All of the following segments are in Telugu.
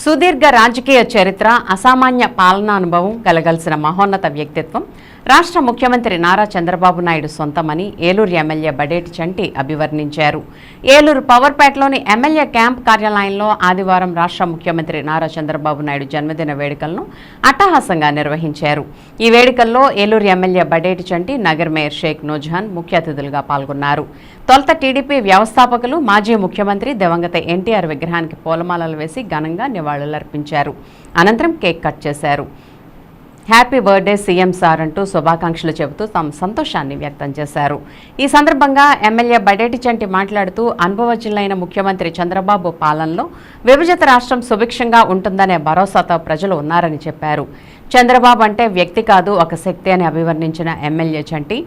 సుదీర్ఘ రాజకీయ చరిత్ర, అసామాన్య పాలనానుభవం కలగలిసిన మహోన్నత వ్యక్తిత్వం రాష్ట్ర ముఖ్యమంత్రి నారా చంద్రబాబు నాయుడు సొంతమని ఏలూరు ఎమ్మెల్యే బడేటి చంటి అభివర్ణించారు. ఏలూరు పవర్పేటలోని ఎమ్మెల్యే క్యాంప్ కార్యాలయంలో ఆదివారం రాష్ట్ర ముఖ్యమంత్రి నారా చంద్రబాబు నాయుడు జన్మదిన వేడుకలను అట్టహాసంగా నిర్వహించారు. ఈ వేడుకల్లో ఏలూరు ఎమ్మెల్యే బడేటి చంటి, నగర్ మేయర్ షేక్ నూజహాన్ ముఖ్య అతిథులుగా పాల్గొన్నారు. తొలుత టీడీపీ వ్యవస్థాపకులు, మాజీ ముఖ్యమంత్రి దివంగత ఎన్టీఆర్ విగ్రహానికి పూలమాలలు వేసి ఘనంగా నివాళులర్పించారు. అనంతరం కేక్ కట్ చేశారు. హ్యాపీ బర్త్డే సీఎం సార్ అంటూ శుభాకాంక్షలు చెబుతూ తమ సంతోషాన్ని వ్యక్తం చేశారు. ఈ సందర్భంగా ఎమ్మెల్యే బడేటి చంటి మాట్లాడుతూ అనుభవజ్ఞులైన ముఖ్యమంత్రి చంద్రబాబు పాలనలో విభజిత రాష్ట్రం సుభిక్షంగా ఉంటుందనే భరోసాతో ప్రజలు ఉన్నారని చెప్పారు. చంద్రబాబు అంటే వ్యక్తి కాదు, ఒక శక్తి అని అభివర్ణించిన ఎమ్మెల్యే చంటి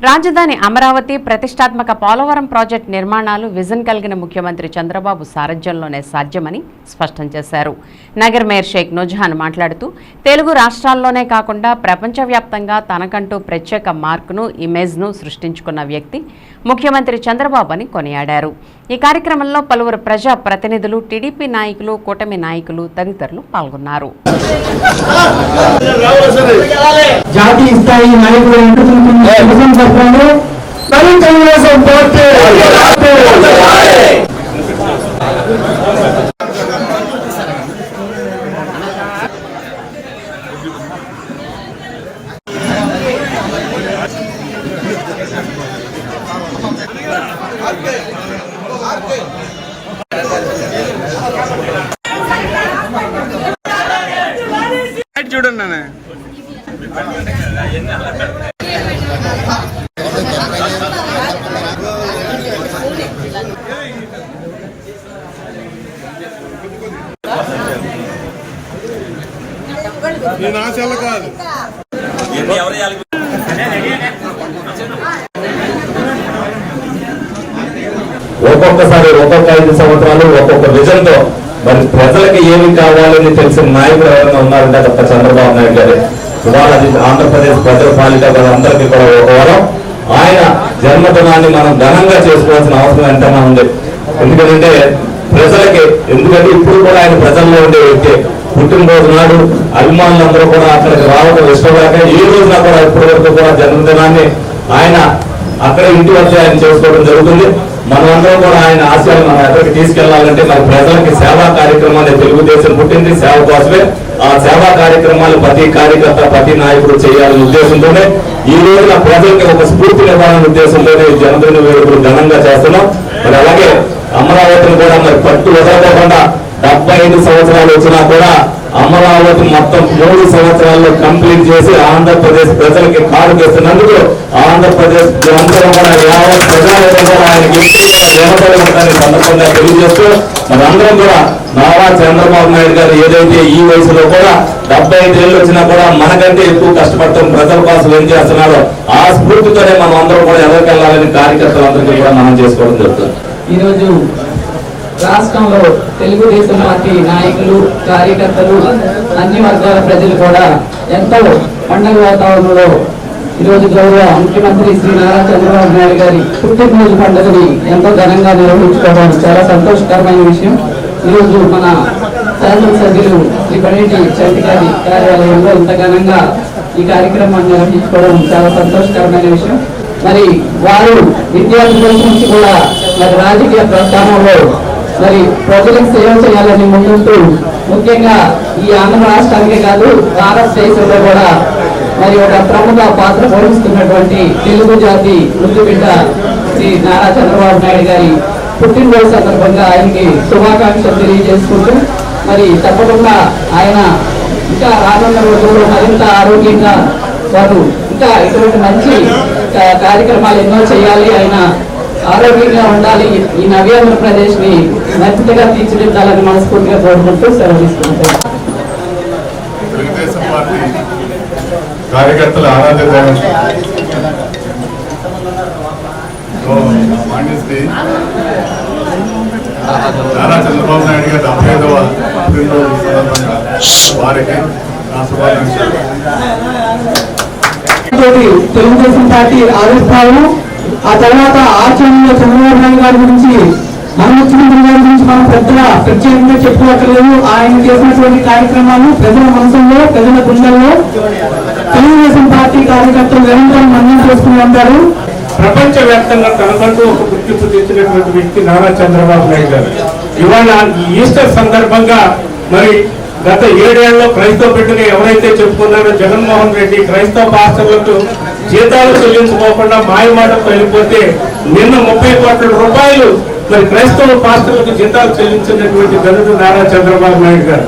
రాజధాని అమరావతి, ప్రతిష్టాత్మక పోలవరం ప్రాజెక్టు నిర్మాణాలు విజన్ కలిగిన ముఖ్యమంత్రి చంద్రబాబు సారథ్యంలోనే సాధ్యమని స్పష్టం చేశారు. నగర్ మేయర్ షేక్ నూజహాన్ మాట్లాడుతూ తెలుగు రాష్ట్రాల్లోనే కాకుండా ప్రపంచవ్యాప్తంగా తనకంటూ ప్రత్యేక మార్కును, ఇమేజ్ను సృష్టించుకున్న వ్యక్తి ముఖ్యమంత్రి చంద్రబాబు అని కొనియాడారు. ఈ కార్యక్రమంలో పలువురు ప్రజా ప్రతినిధులు, టీడీపీ నాయకులు, కూటమి నాయకులు తదితరులు పాల్గొన్నారు. జాతీయ స్థాయి నాయకులు చూడండి నేను ఆశలు కాదు. ఒక్కొక్కసారి ఒక్కొక్క 5 సంవత్సరాలు ఒక్కొక్క విజన్ తో మరి ప్రజలకి ఏమి కావాలని తెలిసిన నాయకులు ఎవరైనా ఉన్నారంటే తప్ప చంద్రబాబు నాయుడు గారే. ఇవాళ ఆంధ్రప్రదేశ్ ప్రజల పాలిట అందరికీ కూడా ఒక వరం. ఆయన జన్మదినాన్ని మనం ఘనంగా చేసుకోవాల్సిన అవసరం ఎంతైనా ఉంది. ఎందుకంటే ప్రజలకి, ఎందుకంటే ఇప్పుడు కూడా ఆయన ప్రజల్లో ఉండే వ్యక్తి. పుట్టినరోజు నాడు అభిమానులందరూ కూడా అక్కడికి రావడం ఇష్టం లేక ఈ రోజున కూడా ఇప్పటి వరకు కూడా జన్మదినాన్ని ఆయన అక్కడ ఇంటి వద్ద ఆయన చేసుకోవడం జరుగుతుంది. మనమందరం కూడా ఆయన ఆశయాలు మనం ఎక్కడికి తీసుకెళ్లాలంటే మరి ప్రజలకి సేవా కార్యక్రమాలు, తెలుగుదేశం పుట్టింది సేవ కోసమే. ఆ సేవా కార్యక్రమాలు ప్రతి కార్యకర్త, ప్రతి నాయకుడు చేయాలనే ఉద్దేశంతోనే ఈ రోజున ప్రజలకి ఒక స్ఫూర్తినివ్వాలనే ఉద్దేశంతోనే జన్మదిన వేడుకలు ఘనంగా చేస్తున్నాం. మరి అలాగే అమరావతిని కూడా మరి పట్టు వదలకుండా 75 సంవత్సరాలు వచ్చినా కూడా అమరావతి మొత్తం 3 సంవత్సరాల్లో కంప్లీట్ చేసి ఆంధ్రప్రదేశ్ ప్రజలకి కారు చేస్తున్నందుకు ఆంధ్రప్రదేశ్ అందరూ కూడా యావత్ ప్రజానికం కూడా ఆయనకి రుణపడి ఉంటారని సందర్భంగా తెలియజేస్తూ మరి అందరం కూడా నారా చంద్రబాబు నాయుడు గారు ఏదైతే ఈ వయసులో కూడా 75 ఏళ్ళు వచ్చినా కూడా మనకంటే ఎక్కువ కష్టపడతాం, ప్రజల కోసం ఏం చేస్తున్నారో ఆ స్ఫూర్తితోనే మనం అందరం కూడా ఎదరికెళ్లాలని కార్యకర్తలందరికీ కూడా మనం చేసుకోవడం జరుగుతుంది. ఈరోజు రాష్ట్రంలో తెలుగుదేశం పార్టీ నాయకులు, కార్యకర్తలు, అన్ని వర్గాల ప్రజలు కూడా ఎంతో పండుగ వాతావరణంలో ఈరోజు గౌరవ ముఖ్యమంత్రి శ్రీ నారా చంద్రబాబు నాయుడు గారి పుట్టినరోజు పండుగని ఎంతో ఘనంగా నిర్వహించుకోవడం చాలా సంతోషకరమైన విషయం. ఈరోజు మన శాసనసభ్యులు శ్రీ బడేటి చంటి గారి కార్యాలయంలో ఇంత ఘనంగా ఈ కార్యక్రమాన్ని నిర్వహించుకోవడం చాలా సంతోషకరమైన విషయం. మరి వారు విద్యార్థుల నుంచి కూడా మరి రాజకీయ ప్రస్థానంలో మరి ప్రజలకు సేవ చేయాలని ముందుంటూ ముఖ్యంగా ఈ ఆంధ్ర రాష్ట్రానికే కాదు భారతదేశంలో కూడా మరి ఒక ప్రముఖ పాత్ర పోషిస్తున్నటువంటి తెలుగు జాతి ముద్దుబిడ్డ శ్రీ నారా చంద్రబాబు నాయుడు గారి పుట్టినరోజు సందర్భంగా ఆయనకి శుభాకాంక్షలు తెలియజేసుకుంటూ మరి తప్పకుండా ఆయన ఇంకా రానున్న రోజుల్లో మరింత ఆరోగ్యంగా వారు ఇంకా ఇటువంటి మంచి కార్యక్రమాలు ఎన్నో చేయాలి, ఆయన ఆరోగ్యంగా ఉండాలి, ఈ నవ్య ఆంధ్రప్రదేశ్ ని మరింతగా తీర్చిదిద్దాలని మనస్ఫూర్తిగా కోరుకుంటూ సెలవు తీసుకుంటాం. తెలుగుదేశం పార్టీ కార్యకర్తల ఆరాధ్య దైవం నారా చంద్రబాబు నాయుడు గారి 75వ పుట్టినరోజు సందర్భంగా వారికి నా శుభాకాంక్షలు. తెలుగుదేశం పార్టీ ఆవిర్భావం, ఆ తర్వాత ఆచరణలో చంద్రబాబు నాయుడు గారి గురించి మన ముఖ్యమంత్రి గారి గురించి మనం పెద్దగా ప్రత్యేకంగా చెప్పుకోవట్లేదు. ఆయన చేసినటువంటి కార్యక్రమాలు ప్రజల మనసుల్లో, ప్రజల గుండెల్లో తెలుగుదేశం పార్టీ కార్యకర్తలు నిరంతరం మన్నం చేస్తూనే ఉంటారు. ప్రపంచవ్యాప్తంగా తనకంటూ ఒక గుర్తింపు తెచ్చినటువంటి వ్యక్తి నారా చంద్రబాబు నాయుడు గారు. ఇవాళ ఈస్టర్ సందర్భంగా మరి గత 7 ఏళ్లలో క్రైస్తవ బిడ్డగా ఎవరైతే చెప్పుకున్నారో జగన్మోహన్ రెడ్డి క్రైస్తవ పాస్టర్లకు జీతాలు చెల్లించుకోకుండా మాయమాటకు వెళ్ళిపోతే నిన్న 30 కోట్ల రూపాయలు మరి క్రైస్తవ పాస్టర్లకు జీతాలు చెల్లించినటువంటి ఘనుడు నారా చంద్రబాబు నాయుడు గారు.